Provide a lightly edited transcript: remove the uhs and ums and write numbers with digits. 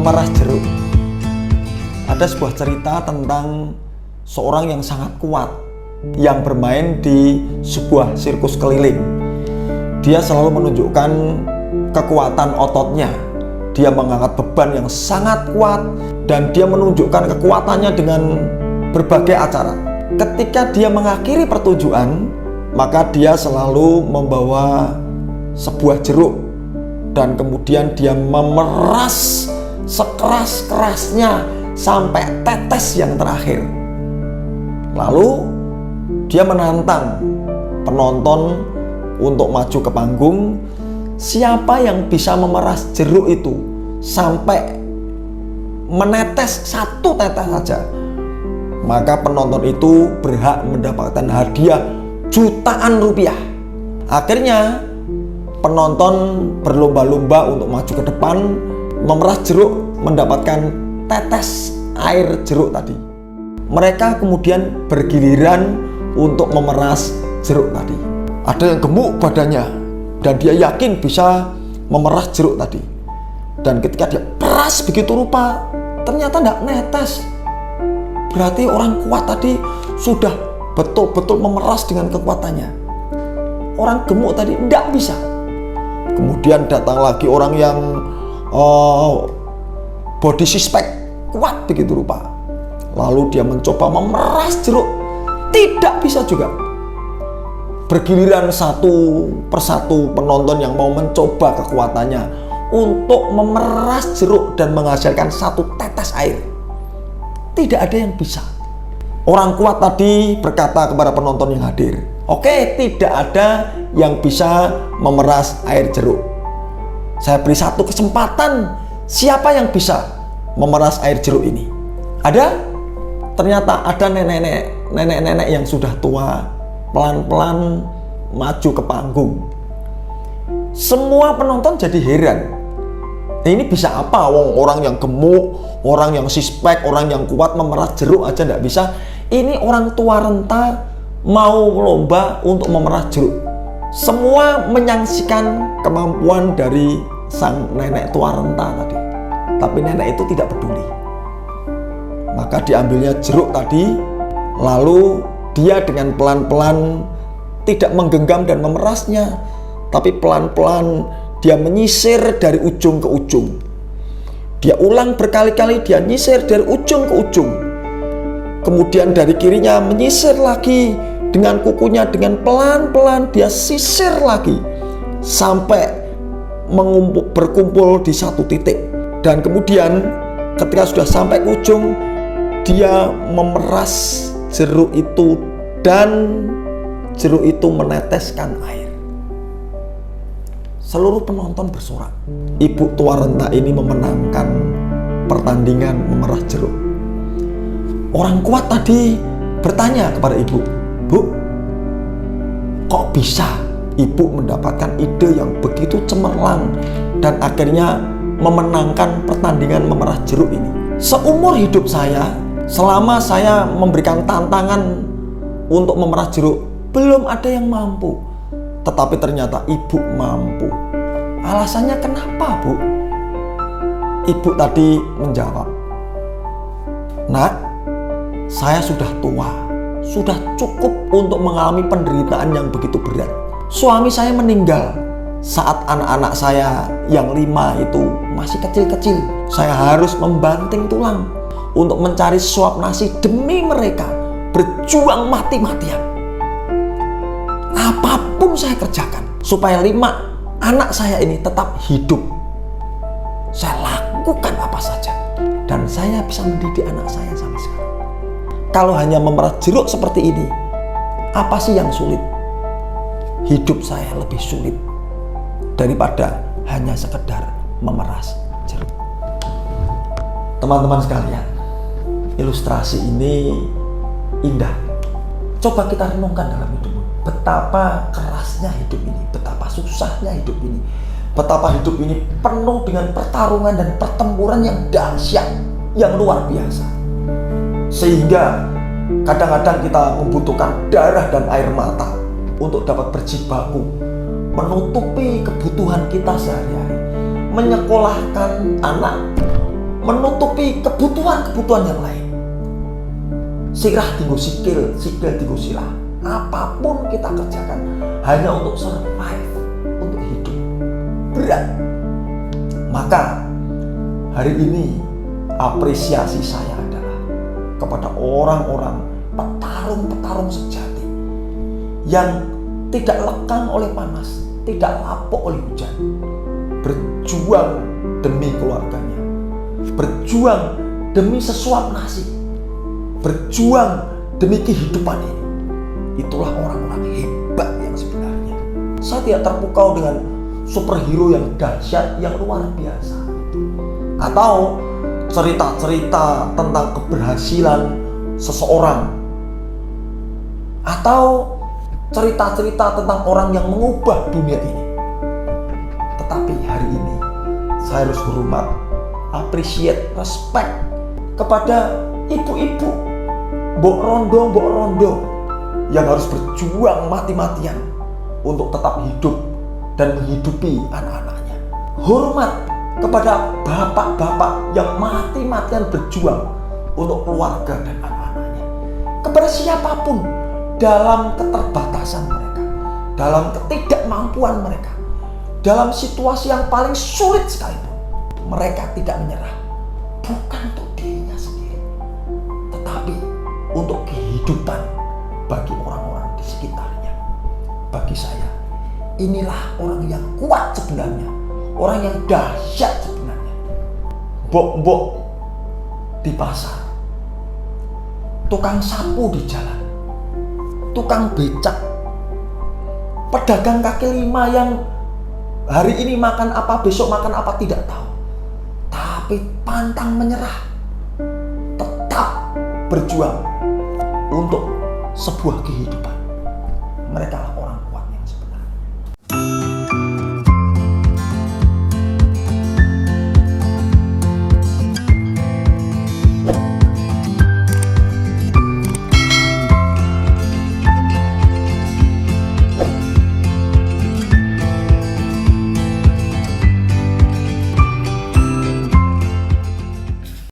Memeras jeruk. Ada sebuah cerita tentang seorang yang sangat kuat yang bermain di sebuah sirkus keliling. Dia selalu menunjukkan kekuatan ototnya. Dia mengangkat beban yang sangat kuat dan dia menunjukkan kekuatannya dengan berbagai acara. Ketika dia mengakhiri pertunjukan, maka dia selalu membawa sebuah jeruk dan kemudian dia memeras sekeras-kerasnya sampai tetes yang terakhir. Lalu dia menantang penonton untuk maju ke panggung. Siapa yang bisa memeras jeruk itu sampai menetes satu tetes saja, maka penonton itu berhak mendapatkan hadiah jutaan rupiah. Akhirnya penonton berlomba-lomba untuk maju ke depan memeras jeruk, mendapatkan tetes air jeruk tadi. Mereka kemudian bergiliran untuk memeras jeruk tadi. Ada yang gemuk badannya dan dia yakin bisa memeras jeruk tadi. Dan ketika dia peras begitu rupa, ternyata tidak netes. Berarti orang kuat tadi sudah betul-betul memeras dengan kekuatannya. Orang gemuk tadi tidak bisa. Kemudian datang lagi orang yang body suspect, kuat begitu rupa. Lalu dia mencoba memeras jeruk, tidak bisa juga. Bergiliran satu persatu penonton yang mau mencoba kekuatannya untuk memeras jeruk dan menghasilkan satu tetes air. Tidak ada yang bisa. Orang kuat tadi berkata kepada penonton yang hadir, "Oke, tidak ada yang bisa memeras air jeruk. Saya beri satu kesempatan, siapa yang bisa memeras air jeruk ini?" Ada? Ternyata ada nenek-nenek yang sudah tua, pelan-pelan maju ke panggung. Semua penonton jadi heran. Ini bisa apa? Orang yang gemuk, orang yang suspek, orang yang kuat memeras jeruk aja tidak bisa. Ini orang tua renta mau lomba untuk memeras jeruk. Semua menyaksikan kemampuan dari sang nenek tua renta tadi. Tapi nenek itu tidak peduli. Maka diambilnya jeruk tadi, lalu dia dengan pelan-pelan tidak menggenggam dan memerasnya, tapi pelan-pelan dia menyisir dari ujung ke ujung. Dia ulang berkali-kali, dia nyisir dari ujung ke ujung. Kemudian dari kirinya menyisir lagi dengan kukunya, dengan pelan-pelan dia sisir lagi sampai berkumpul di satu titik. Dan kemudian ketika sudah sampai ke ujung, dia memeras jeruk itu dan jeruk itu meneteskan air. Seluruh penonton bersorak. Ibu tua renta ini memenangkan pertandingan memeras jeruk. Orang kuat tadi bertanya kepada ibu, "Bu, kok bisa ibu mendapatkan ide yang begitu cemerlang dan akhirnya memenangkan pertandingan memeras jeruk ini? Seumur hidup saya, selama saya memberikan tantangan untuk memeras jeruk, belum ada yang mampu. Tetapi ternyata ibu mampu. Alasannya kenapa, Bu?" Ibu tadi menjawab, "Nak, saya sudah tua, sudah cukup untuk mengalami penderitaan yang begitu berat. Suami saya meninggal saat anak-anak saya yang 5 itu masih kecil-kecil. Saya harus membanting tulang untuk mencari suap nasi demi mereka, berjuang mati-matian. Apapun saya kerjakan supaya 5 anak saya ini tetap hidup. Saya lakukan apa saja dan saya bisa mendidik anak saya sampai sekarang. Kalau hanya memeras jeruk seperti ini, apa sih yang sulit? Hidup saya lebih sulit daripada hanya sekedar memeras jeruk." Teman-teman sekalian, ilustrasi ini indah. Coba kita renungkan dalam hidupmu. Betapa kerasnya hidup ini, betapa susahnya hidup ini, betapa hidup ini penuh dengan pertarungan dan pertempuran yang dahsyat, yang luar biasa. Sehingga kadang-kadang kita membutuhkan darah dan air mata untuk dapat berjibaku, menutupi kebutuhan kita sehari-hari, menyekolahkan anak, menutupi kebutuhan-kebutuhan yang lain. Sirah tinggu sikil, sikil tinggu sirah. Apapun kita kerjakan hanya untuk survive, untuk hidup. Berat. Maka hari ini apresiasi saya adalah kepada orang-orang petarung-petarung sejati yang tidak lekang oleh panas, tidak lapuk oleh hujan, berjuang demi keluarganya, berjuang demi sesuap nasi, berjuang demi kehidupan ini. Itulah orang-orang hebat yang sebenarnya. Saya tidak terpukau dengan superhero yang dahsyat, yang luar biasa, atau cerita-cerita tentang keberhasilan seseorang, atau cerita-cerita tentang orang yang mengubah dunia ini. Tetapi hari ini saya harus hormat, appreciate, respect kepada ibu-ibu, mbok rondo yang harus berjuang mati-matian untuk tetap hidup dan menghidupi anak-anaknya. Hormat kepada bapak-bapak yang mati-matian berjuang untuk keluarga dan anak-anaknya. Kepada siapapun dalam keterbatasan mereka, dalam ketidakmampuan mereka, dalam situasi yang paling sulit sekalipun, mereka tidak menyerah. Bukan untuk dirinya sendiri, tetapi untuk kehidupan bagi orang-orang di sekitarnya. Bagi saya, inilah orang yang kuat sebenarnya, orang yang dahsyat sebenarnya. Mbok-mbok di pasar, tukang sapu di jalan, tukang becak, pedagang kaki lima yang hari ini makan apa, besok makan apa tidak tahu, tapi pantang menyerah, tetap berjuang untuk sebuah kehidupan. Mereka lah